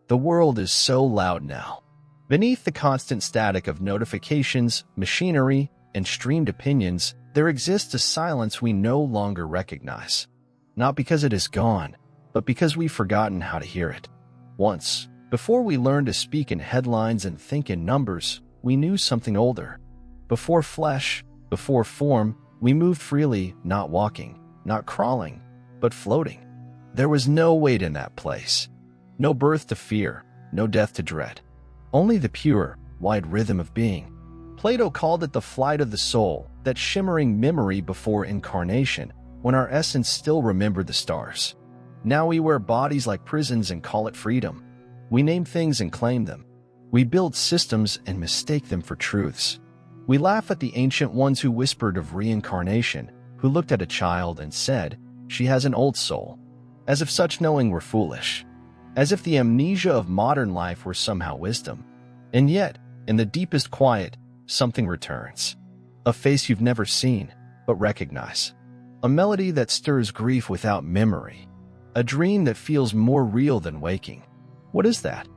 The world is so loud now. Beneath the constant static of notifications, machinery, and streamed opinions, there exists a silence we no longer recognize. Not because it is gone, but because we've forgotten how to hear it. Once, before we learned to speak in headlines and think in numbers, we knew something older. Before flesh, before form, we moved freely, not walking, not crawling, but floating. There was no weight in that place. No birth to fear, no death to dread. Only the pure, wide rhythm of being. Plato called it the flight of the soul, that shimmering memory before incarnation, when our essence still remembered the stars. Now we wear bodies like prisons and call it freedom. We name things and claim them. We build systems and mistake them for truths. We laugh at the ancient ones who whispered of reincarnation, who looked at a child and said, "She has an old soul," as if such knowing were foolish. As if the amnesia of modern life were somehow wisdom. And yet, in the deepest quiet, something returns. A face you've never seen, but recognize. A melody that stirs grief without memory. A dream that feels more real than waking. What is that?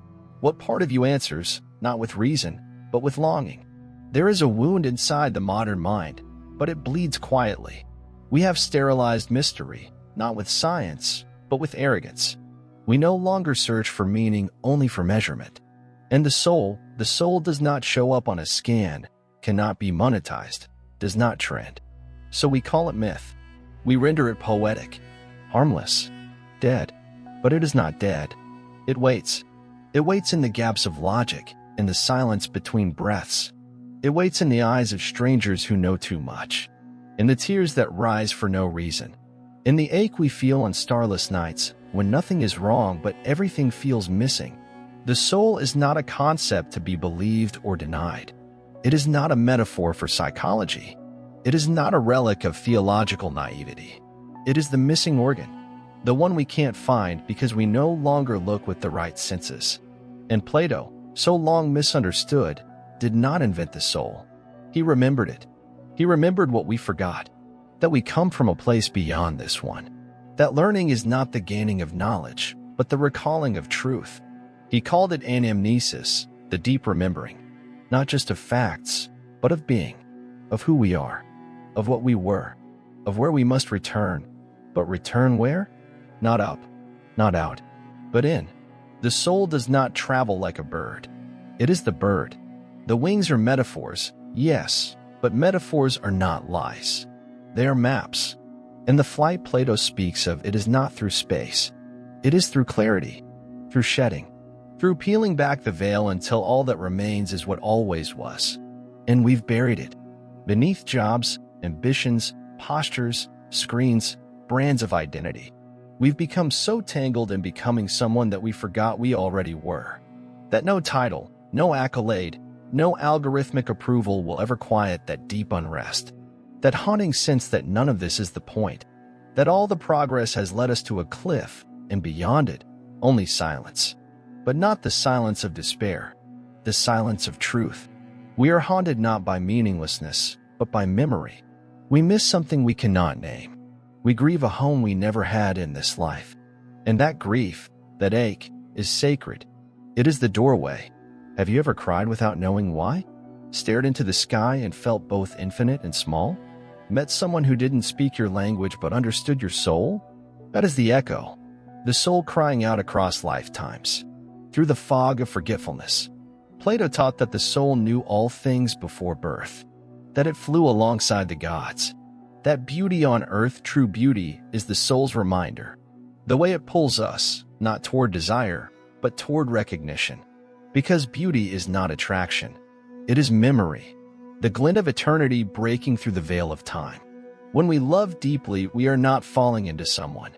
What part of you answers, not with reason, but with longing? There is a wound inside the modern mind, but it bleeds quietly. We have sterilized mystery, not with science, but with arrogance. We no longer search for meaning, only for measurement. And the soul does not show up on a scan, cannot be monetized, does not trend. So we call it myth. We render it poetic, harmless, dead. But it is not dead. It waits. It waits in the gaps of logic, in the silence between breaths. It waits in the eyes of strangers who know too much, in the tears that rise for no reason, in the ache we feel on starless nights, when nothing is wrong but everything feels missing. The soul is not a concept to be believed or denied. It is not a metaphor for psychology. It is not a relic of theological naivety. It is the missing organ, the one we can't find because we no longer look with the right senses. And Plato, so long misunderstood, did not invent the soul. He remembered it. He remembered what we forgot, that we come from a place beyond this one. That learning is not the gaining of knowledge, but the recalling of truth. He called it anamnesis, the deep remembering, not just of facts, but of being, of who we are, of what we were, of where we must return. But return where? Not up, not out, but in. The soul does not travel like a bird. It is the bird. The wings are metaphors, yes, but metaphors are not lies. They are maps. And the flight Plato speaks of, it is not through space. It is through clarity, through shedding, through peeling back the veil until all that remains is what always was. And we've buried it beneath jobs, ambitions, postures, screens, brands of identity. We've become so tangled in becoming someone that we forgot we already were. That no title, no accolade, no algorithmic approval will ever quiet that deep unrest. That haunting sense that none of this is the point. That all the progress has led us to a cliff, and beyond it, only silence. But not the silence of despair, the silence of truth. We are haunted not by meaninglessness, but by memory. We miss something we cannot name. We grieve a home we never had in this life. And that grief, that ache, is sacred. It is the doorway. Have you ever cried without knowing why? Stared into the sky and felt both infinite and small? Met someone who didn't speak your language but understood your soul? That is the echo. The soul crying out across lifetimes. Through the fog of forgetfulness. Plato taught that the soul knew all things before birth. That it flew alongside the gods. That beauty on earth, true beauty, is the soul's reminder. The way it pulls us, not toward desire, but toward recognition. Because beauty is not attraction. It is memory. The glint of eternity breaking through the veil of time. When we love deeply, we are not falling into someone.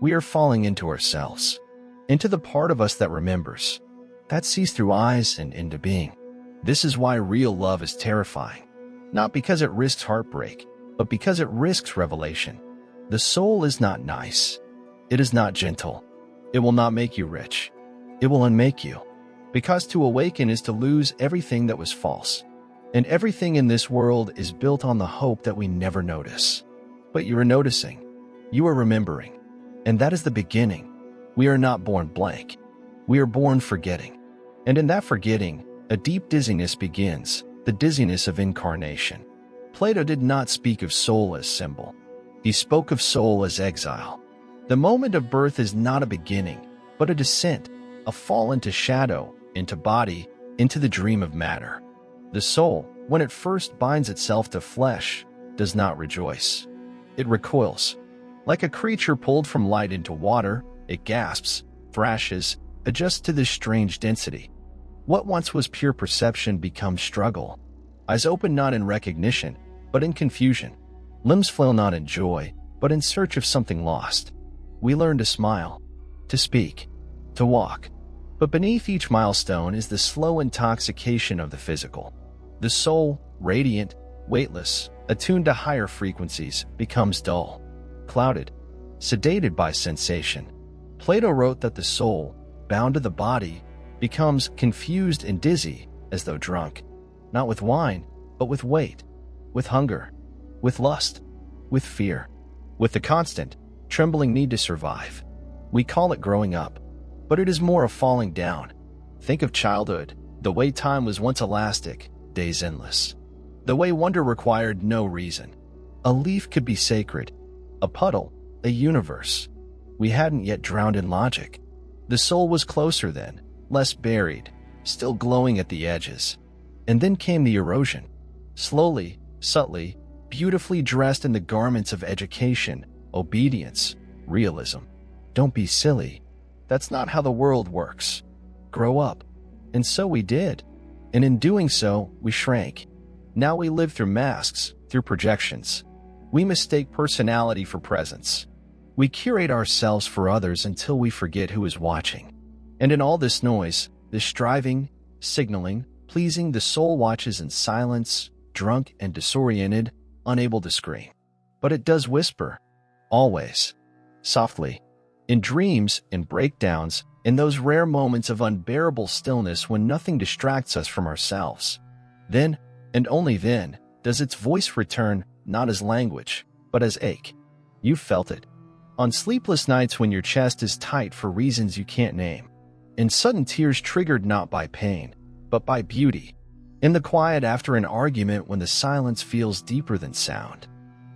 We are falling into ourselves. Into the part of us that remembers. That sees through eyes and into being. This is why real love is terrifying. Not because it risks heartbreak, but because it risks revelation. The soul is not nice. It is not gentle. It will not make you rich. It will unmake you. Because to awaken is to lose everything that was false. And everything in this world is built on the hope that we never notice. But you are noticing. You are remembering. And that is the beginning. We are not born blank. We are born forgetting. And in that forgetting, a deep dizziness begins, the dizziness of incarnation. Plato did not speak of soul as symbol. He spoke of soul as exile. The moment of birth is not a beginning, but a descent, a fall into shadow, into body, into the dream of matter. The soul, when it first binds itself to flesh, does not rejoice. It recoils. Like a creature pulled from light into water, it gasps, thrashes, adjusts to this strange density. What once was pure perception becomes struggle. Eyes open not in recognition, but in confusion. Limbs flail not in joy, but in search of something lost. We learn to smile, to speak, to walk. But beneath each milestone is the slow intoxication of the physical. The soul, radiant, weightless, attuned to higher frequencies, becomes dull, clouded, sedated by sensation. Plato wrote that the soul, bound to the body, becomes confused and dizzy as though drunk, not with wine, but with weight, with hunger, with lust, with fear, with the constant, trembling need to survive. We call it growing up, but it is more a falling down. Think of childhood, the way time was once elastic, days endless. The way wonder required no reason. A leaf could be sacred, a puddle, a universe. We hadn't yet drowned in logic. The soul was closer then, less buried, still glowing at the edges. And then came the erosion. Slowly, subtly, beautifully dressed in the garments of education, obedience, realism. Don't be silly. That's not how the world works. Grow up. And so we did. And in doing so, we shrank. Now we live through masks, through projections. We mistake personality for presence. We curate ourselves for others until we forget who is watching. And in all this noise, this striving, signaling, pleasing, the soul watches in silence, drunk and disoriented, unable to scream. But it does whisper. Always. Softly. In dreams, in breakdowns, in those rare moments of unbearable stillness when nothing distracts us from ourselves. Then, and only then, does its voice return, not as language, but as ache. You've felt it. On sleepless nights when your chest is tight for reasons you can't name. In sudden tears triggered not by pain, but by beauty. In the quiet after an argument when the silence feels deeper than sound.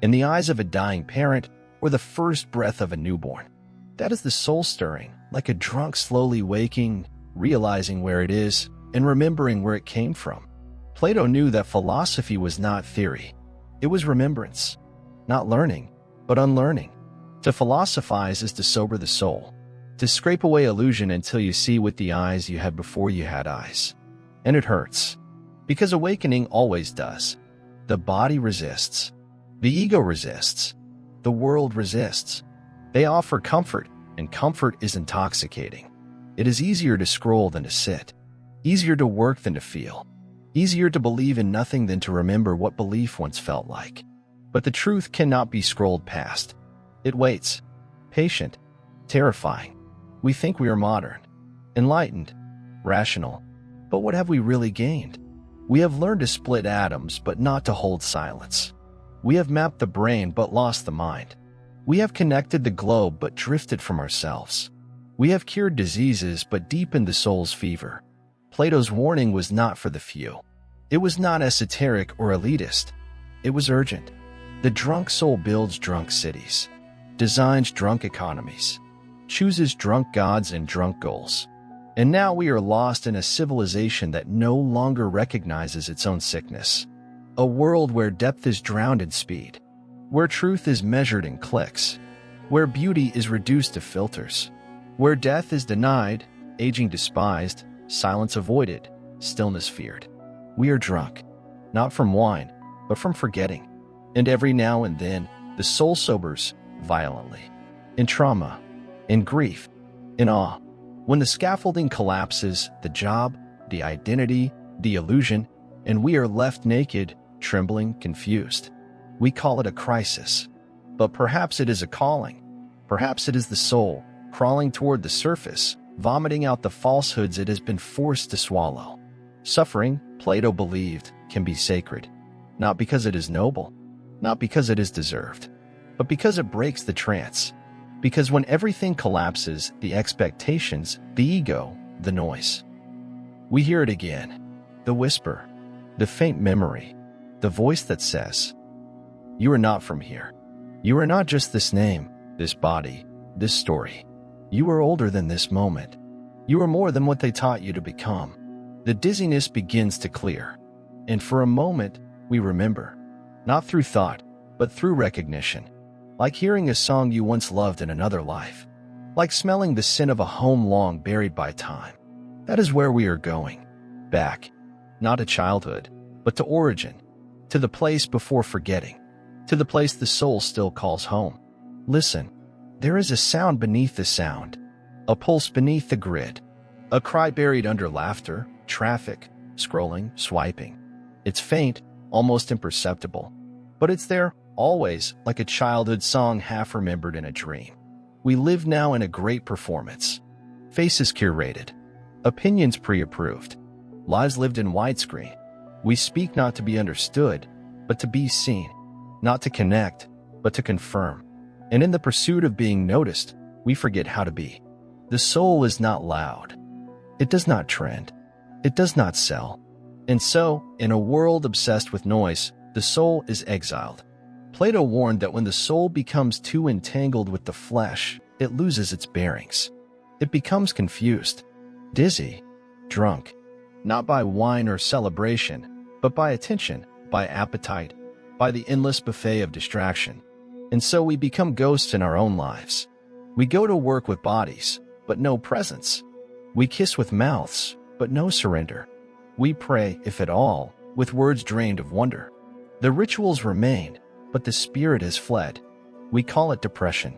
In the eyes of a dying parent or the first breath of a newborn. That is the soul stirring, like a drunk slowly waking, realizing where it is, and remembering where it came from. Plato knew that philosophy was not theory. It was remembrance. Not learning, but unlearning. To philosophize is to sober the soul. To scrape away illusion until you see with the eyes you had before you had eyes. And it hurts. Because awakening always does. The body resists. The ego resists. The world resists. They offer comfort, and comfort is intoxicating. It is easier to scroll than to sit. Easier to work than to feel. Easier to believe in nothing than to remember what belief once felt like. But the truth cannot be scrolled past. It waits. Patient. Terrifying. We think we are modern. Enlightened. Rational. But what have we really gained? We have learned to split atoms, but not to hold silence. We have mapped the brain, but lost the mind. We have connected the globe, but drifted from ourselves. We have cured diseases, but deepened the soul's fever. Plato's warning was not for the few. It was not esoteric or elitist. It was urgent. The drunk soul builds drunk cities, designs drunk economies, chooses drunk gods and drunk goals. And now we are lost in a civilization that no longer recognizes its own sickness. A world where depth is drowned in speed, where truth is measured in clicks, where beauty is reduced to filters, where death is denied, aging despised, silence avoided, stillness feared. We are drunk, not from wine, but from forgetting. And every now and then, the soul sobers violently. In trauma, in grief, in awe. When the scaffolding collapses, the job, the identity, the illusion, and we are left naked, trembling, confused. We call it a crisis. But perhaps it is a calling. Perhaps it is the soul, crawling toward the surface, vomiting out the falsehoods it has been forced to swallow. Suffering, Plato believed, can be sacred. Not because it is noble, not because it is deserved, but because it breaks the trance. Because when everything collapses, the expectations, the ego, the noise, we hear it again. The whisper, the faint memory, the voice that says, "You are not from here. You are not just this name, this body, this story. You are older than this moment. You are more than what they taught you to become." The dizziness begins to clear. And for a moment, we remember. Not through thought, but through recognition. Like hearing a song you once loved in another life. Like smelling the scent of a home long buried by time. That is where we are going. Back. Not to childhood, but to origin. To the place before forgetting. To the place the soul still calls home. Listen. There is a sound beneath the sound. A pulse beneath the grid. A cry buried under laughter, traffic, scrolling, swiping. It's faint, almost imperceptible. But it's there, always, like a childhood song half remembered in a dream. We live now in a great performance. Faces curated. Opinions pre-approved. Lives lived in widescreen. We speak not to be understood, but to be seen. Not to connect, but to confirm. And in the pursuit of being noticed, we forget how to be. The soul is not loud. It does not trend. It does not sell. And so, in a world obsessed with noise, the soul is exiled. Plato warned that when the soul becomes too entangled with the flesh, it loses its bearings. It becomes confused, dizzy, drunk, not by wine or celebration, but by attention, by appetite, by the endless buffet of distraction. And so we become ghosts in our own lives. We go to work with bodies, but no presence. We kiss with mouths, but no surrender. We pray, if at all, with words drained of wonder. The rituals remain, but the spirit has fled. We call it depression.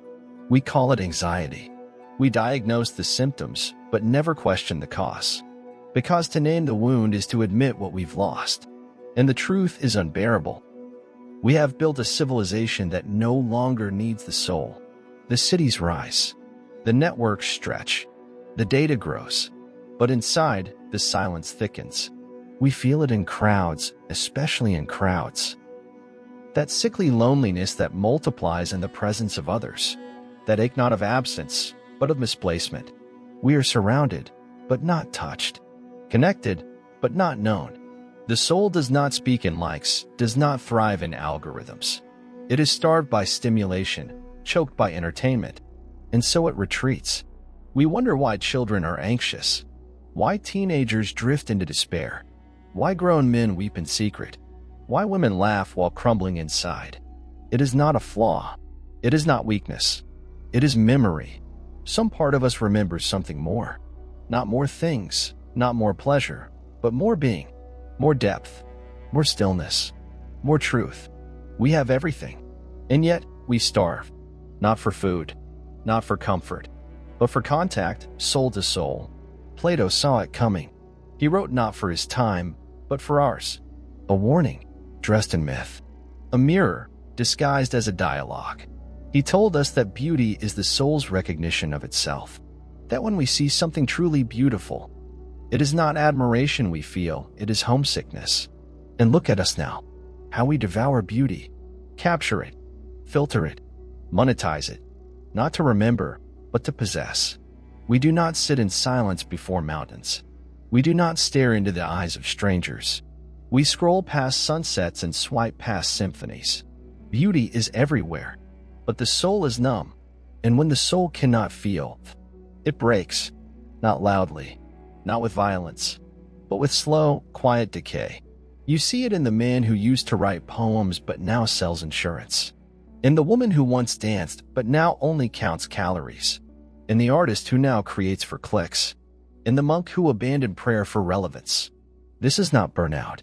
We call it anxiety. We diagnose the symptoms, but never question the cause. Because to name the wound is to admit what we've lost. And the truth is unbearable. We have built a civilization that no longer needs the soul. The cities rise. The networks stretch. The data grows. But inside, the silence thickens. We feel it in crowds, especially in crowds. That sickly loneliness that multiplies in the presence of others. That ache not of absence, but of misplacement. We are surrounded, but not touched. Connected, but not known. The soul does not speak in likes, does not thrive in algorithms. It is starved by stimulation, choked by entertainment, and so it retreats. We wonder why children are anxious, why teenagers drift into despair, why grown men weep in secret, why women laugh while crumbling inside. It is not a flaw. It is not weakness. It is memory. Some part of us remembers something more. Not more things, not more pleasure, but more being. More depth, more stillness, more truth. We have everything, and yet we starve. Not for food, not for comfort, but for contact, soul to soul. Plato saw it coming. He wrote not for his time, but for ours. A warning, dressed in myth. A mirror, disguised as a dialogue. He told us that beauty is the soul's recognition of itself. That when we see something truly beautiful, it is not admiration we feel, it is homesickness. And look at us now, how we devour beauty, capture it, filter it, monetize it, not to remember, but to possess. We do not sit in silence before mountains. We do not stare into the eyes of strangers. We scroll past sunsets and swipe past symphonies. Beauty is everywhere, but the soul is numb. And when the soul cannot feel, it breaks, not loudly, not with violence, but with slow, quiet decay. You see it in the man who used to write poems but now sells insurance. In the woman who once danced but now only counts calories. In the artist who now creates for clicks. In the monk who abandoned prayer for relevance. This is not burnout.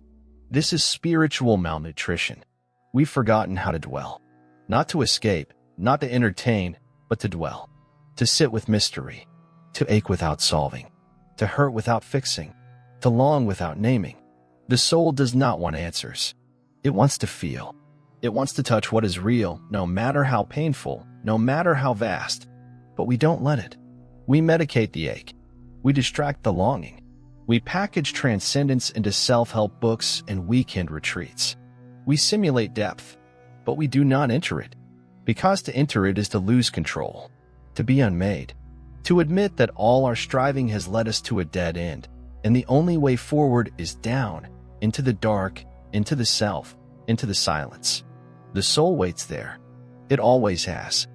This is spiritual malnutrition. We've forgotten how to dwell. Not to escape, not to entertain, but to dwell. To sit with mystery. To ache without solving. To hurt without fixing, to long without naming. The soul does not want answers. It wants to feel. It wants to touch what is real, no matter how painful, no matter how vast. But we don't let it. We medicate the ache. We distract the longing. We package transcendence into self-help books and weekend retreats. We simulate depth, but we do not enter it. Because to enter it is to lose control. to be unmade, to admit that all our striving has led us to a dead end, and the only way forward is down, into the dark, into the self, into the silence. The soul waits there. It always has.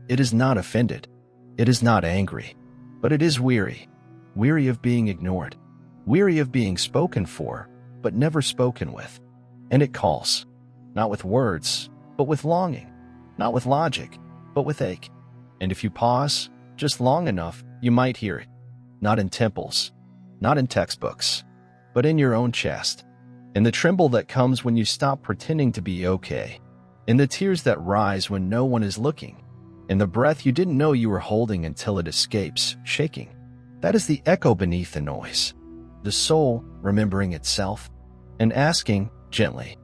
It is not offended. It is not angry. But it is weary. Weary of being ignored. Weary of being spoken for, but never spoken with. And it calls. Not with words, but with longing. Not with logic, but with ache. And if you pause, just long enough, you might hear it. Not in temples, not in textbooks, but in your own chest. In the tremble that comes when you stop pretending to be okay. In the tears that rise when no one is looking. In the breath you didn't know you were holding until it escapes, shaking. That is the echo beneath the noise. The soul remembering itself and asking gently,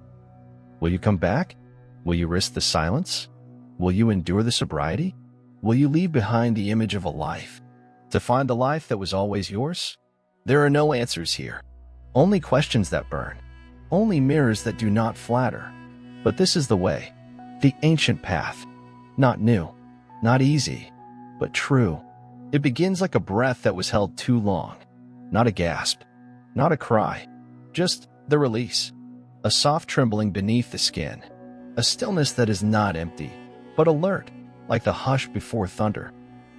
will you come back? Will you risk the silence? Will you endure the sobriety? Will you leave behind the image of a life to find the life that was always yours? There are no answers here. Only questions that burn. Only mirrors that do not flatter. But this is the way, the ancient path. Not new, not easy, but true. It begins like a breath that was held too long. Not a gasp, not a cry, just the release. A soft trembling beneath the skin. A stillness that is not empty, but alert, like the hush before thunder.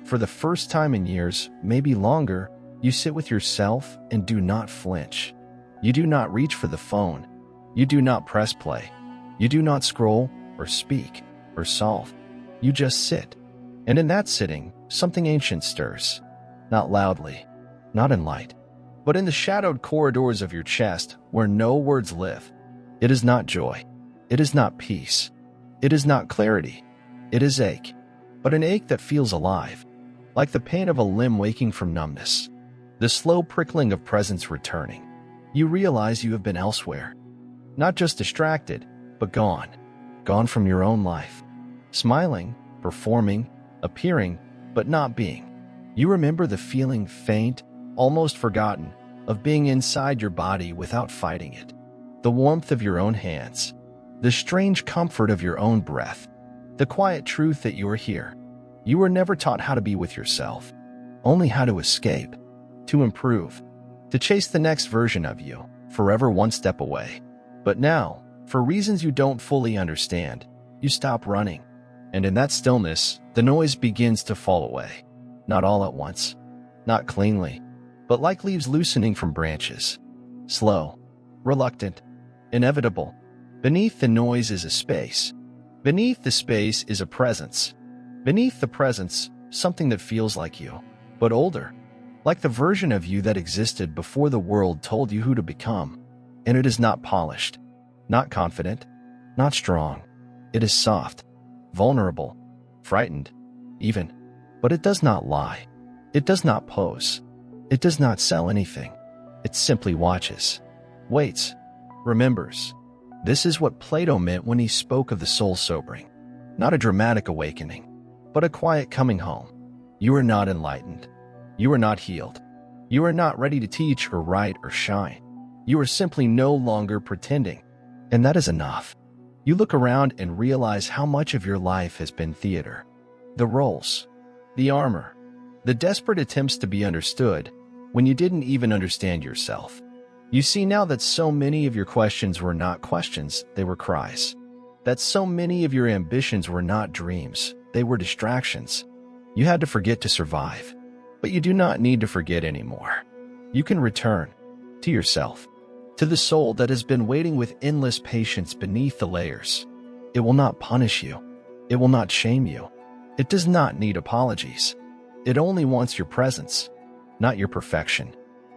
For the first time in years, maybe longer, you sit with yourself and do not flinch. You do not reach for the phone. You do not press play. You do not scroll or speak or solve. You just sit. And in that sitting, something ancient stirs. Not loudly, not in light, but in the shadowed corridors of your chest where no words live. It is not joy. It is not peace. It is not clarity. It is ache, but an ache that feels alive, like the pain of a limb waking from numbness. The slow prickling of presence returning. You realize you have been elsewhere. Not just distracted, but gone. Gone from your own life. Smiling, performing, appearing, but not being. You remember the feeling faint, almost forgotten, of being inside your body without fighting it. The warmth of your own hands. The strange comfort of your own breath. The quiet truth that you are here. You were never taught how to be with yourself. Only how to escape. To improve. To chase the next version of you, forever one step away. But now, for reasons you don't fully understand, you stop running. And in that stillness, the noise begins to fall away. Not all at once. Not cleanly. But like leaves loosening from branches. Slow. Reluctant. Inevitable. Beneath the noise is a space. Beneath the space is a presence. Beneath the presence, something that feels like you, but older. Like the version of you that existed before the world told you who to become. And it is not polished. Not confident. Not strong. It is soft. Vulnerable. Frightened. Even. But it does not lie. It does not pose. It does not sell anything. It simply watches. Waits. Remembers. This is what Plato meant when he spoke of the soul sobering. Not a dramatic awakening, but a quiet coming home. You are not enlightened. You are not healed. You are not ready to teach or write or shine. You are simply no longer pretending. And that is enough. You look around and realize how much of your life has been theater. The roles. The armor. The desperate attempts to be understood when you didn't even understand yourself. You see now that so many of your questions were not questions, they were cries. That so many of your ambitions were not dreams, they were distractions. You had to forget to survive. But you do not need to forget anymore. You can return to yourself, to the soul that has been waiting with endless patience beneath the layers. It will not punish you. It will not shame you. It does not need apologies. It only wants your presence, not your perfection,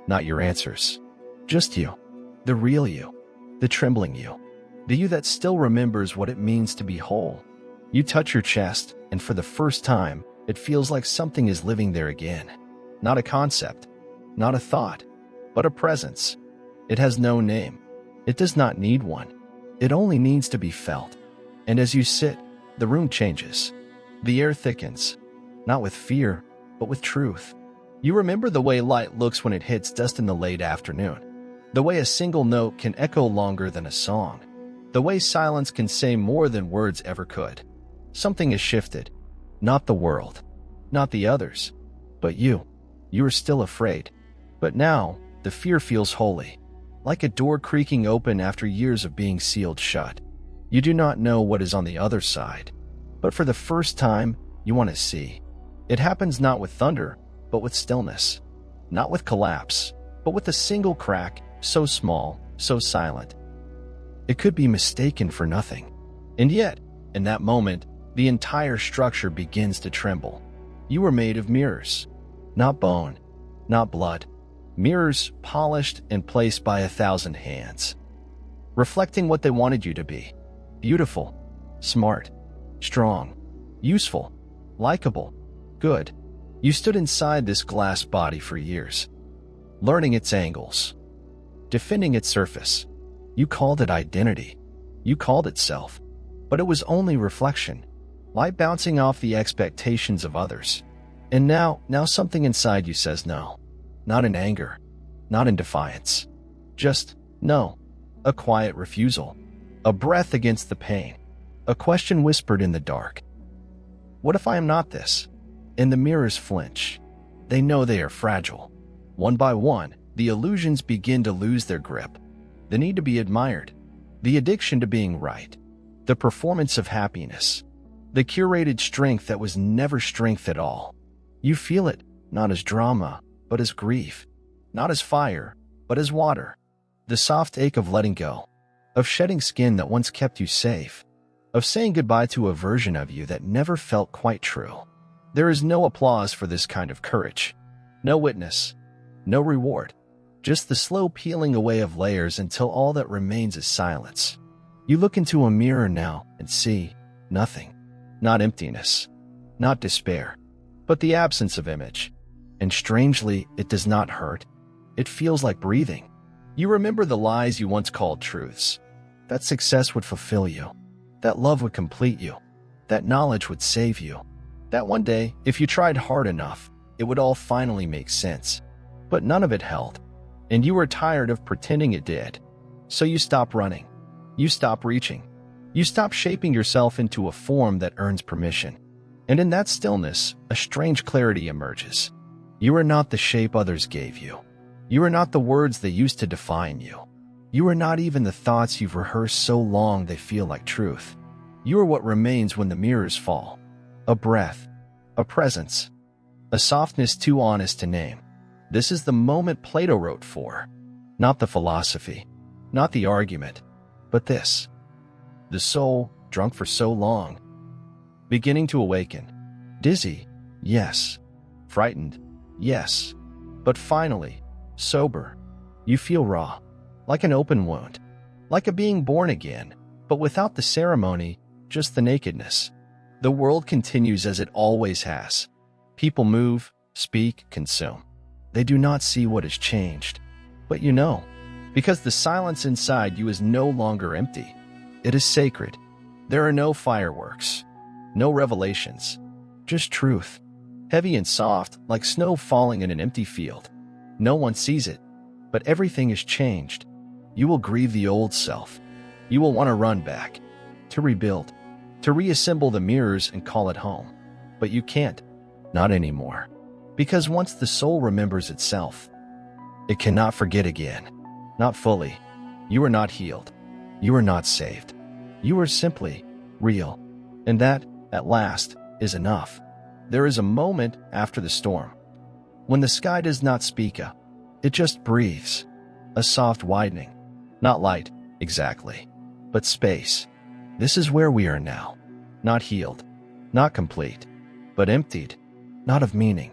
not your answers. Just you, the real you, the trembling you, the you that still remembers what it means to be whole. You touch your chest, and for the first time, it feels like something is living there again. Not a concept, not a thought, but a presence. It has no name. It does not need one. It only needs to be felt. And as you sit, the room changes. The air thickens, not with fear, but with truth. You remember the way light looks when it hits dust in the late afternoon. The way a single note can echo longer than a song. The way silence can say more than words ever could. Something has shifted. Not the world, not the others, but you. You are still afraid. But now, the fear feels holy, like a door creaking open after years of being sealed shut. You do not know what is on the other side, but for the first time, you want to see. It happens not with thunder, but with stillness. Not with collapse, but with a single crack, so small, so silent. It could be mistaken for nothing. And yet, in that moment, the entire structure begins to tremble. You were made of mirrors, not bone, not blood. Mirrors polished and placed by 1,000 hands, reflecting what they wanted you to be. Beautiful, smart, strong, useful, likable, good. You stood inside this glass body for years, learning its angles, defending its surface. You called it identity. You called it self. But it was only reflection, light bouncing off the expectations of others. And now something inside you says no. Not in anger, not in defiance. Just no. A quiet refusal. A breath against the pain. A question whispered in the dark. What if I am not this? And the mirrors flinch. They know they are fragile. One by one, the illusions begin to lose their grip. The need to be admired. The addiction to being right. The performance of happiness. The curated strength that was never strength at all. You feel it, not as drama, but as grief. Not as fire, but as water. The soft ache of letting go. Of shedding skin that once kept you safe. Of saying goodbye to a version of you that never felt quite true. There is no applause for this kind of courage. No witness. No reward. Just the slow peeling away of layers until all that remains is silence. You look into a mirror now and see nothing. Not emptiness. Not despair. But the absence of image. And strangely, it does not hurt. It feels like breathing. You remember the lies you once called truths. That success would fulfill you. That love would complete you. That knowledge would save you. That one day, if you tried hard enough, it would all finally make sense. But none of it held. And you were tired of pretending it did. So you stop running. You stop reaching. You stop shaping yourself into a form that earns permission. And in that stillness, a strange clarity emerges. You are not the shape others gave you. You are not the words they used to define you. You are not even the thoughts you've rehearsed so long they feel like truth. You are what remains when the mirrors fall. A breath, a presence, a softness too honest to name. This is the moment Plato wrote for. Not the philosophy, not the argument, but this. The soul, drunk for so long, beginning to awaken. Dizzy, yes. Frightened, yes. But finally, sober. You feel raw, like an open wound, like a being born again, but without the ceremony, just the nakedness. The world continues as it always has. People move, speak, consume. They do not see what has changed. But you know, because the silence inside you is no longer empty. It is sacred. There are no fireworks, no revelations, just truth. Heavy and soft, like snow falling in an empty field. No one sees it, but everything is changed. You will grieve the old self. You will want to run back, to rebuild, to reassemble the mirrors and call it home. But you can't, not anymore. Because once the soul remembers itself, it cannot forget again. Not fully. You are not healed. You are not saved. You are simply real. And that, at last, is enough. There is a moment after the storm, when the sky does not speak up. It just breathes. A soft widening. Not light, exactly, but space. This is where we are now. Not healed, not complete, but emptied. Not of meaning,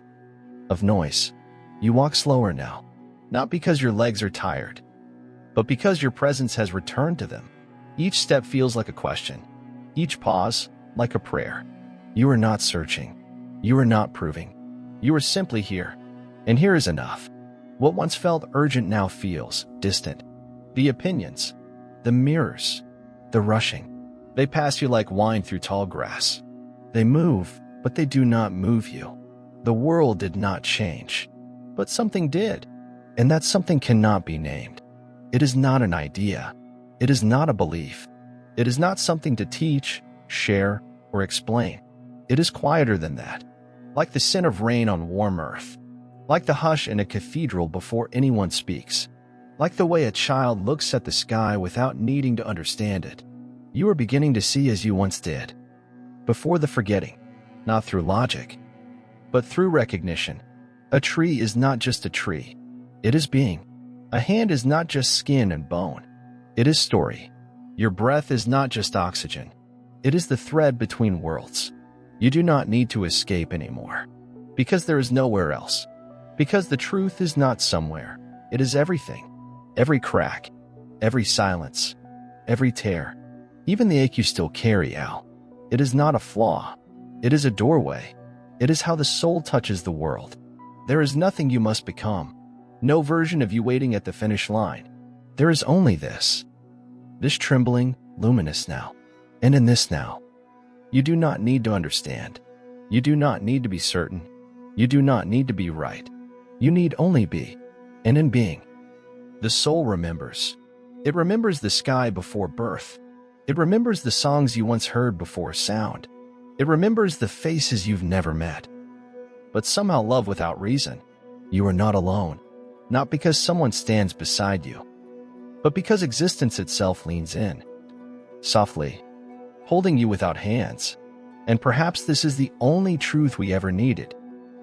of noise. You walk slower now, not because your legs are tired, but because your presence has returned to them. Each step feels like a question, each pause like a prayer. You are not searching. You are not proving. You are simply here, and here is enough. What once felt urgent now feels distant. The opinions, the mirrors, the rushing, they pass you like wine through tall grass. They move, but they do not move you. The world did not change, but something did, and that something cannot be named. It is not an idea. It is not a belief. It is not something to teach, share, or explain. It is quieter than that. like the scent of rain on warm earth, like the hush in a cathedral before anyone speaks, like the way a child looks at the sky without needing to understand it. You are beginning to see as you once did, before the forgetting, not through logic, but through recognition. A tree is not just a tree, it is being. A hand is not just skin and bone, it is story. Your breath is not just oxygen, it is the thread between worlds. You do not need to escape anymore, because there is nowhere else. Because the truth is not somewhere, it is everything. Every crack, every silence, every tear, even the ache you still carry, Al. It is not a flaw, it is a doorway. It is how the soul touches the world. There is nothing you must become, no version of you waiting at the finish line. There is only this trembling, luminous now, and in this now. You do not need to understand. You do not need to be certain. You do not need to be right. You need only be, and in being. The soul remembers. It remembers the sky before birth. It remembers the songs you once heard before sound. It remembers the faces you've never met. But somehow love without reason. You are not alone. Not because someone stands beside you, but because existence itself leans in, softly, holding you without hands. And perhaps this is the only truth we ever needed.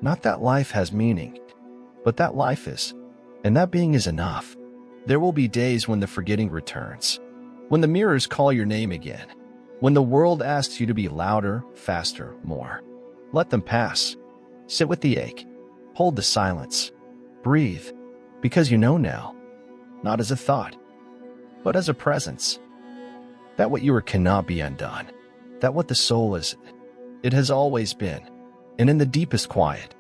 Not that life has meaning, but that life is, and that being is enough. There will be days when the forgetting returns, when the mirrors call your name again, when the world asks you to be louder, faster, more. Let them pass. Sit with the ache. Hold the silence. Breathe, because you know now, not as a thought, but as a presence, that what you are cannot be undone, that what the soul is, it has always been, and in the deepest quiet,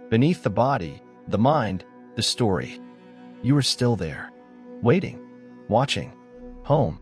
beneath the body, the mind, the story, you are still there, waiting, watching, home.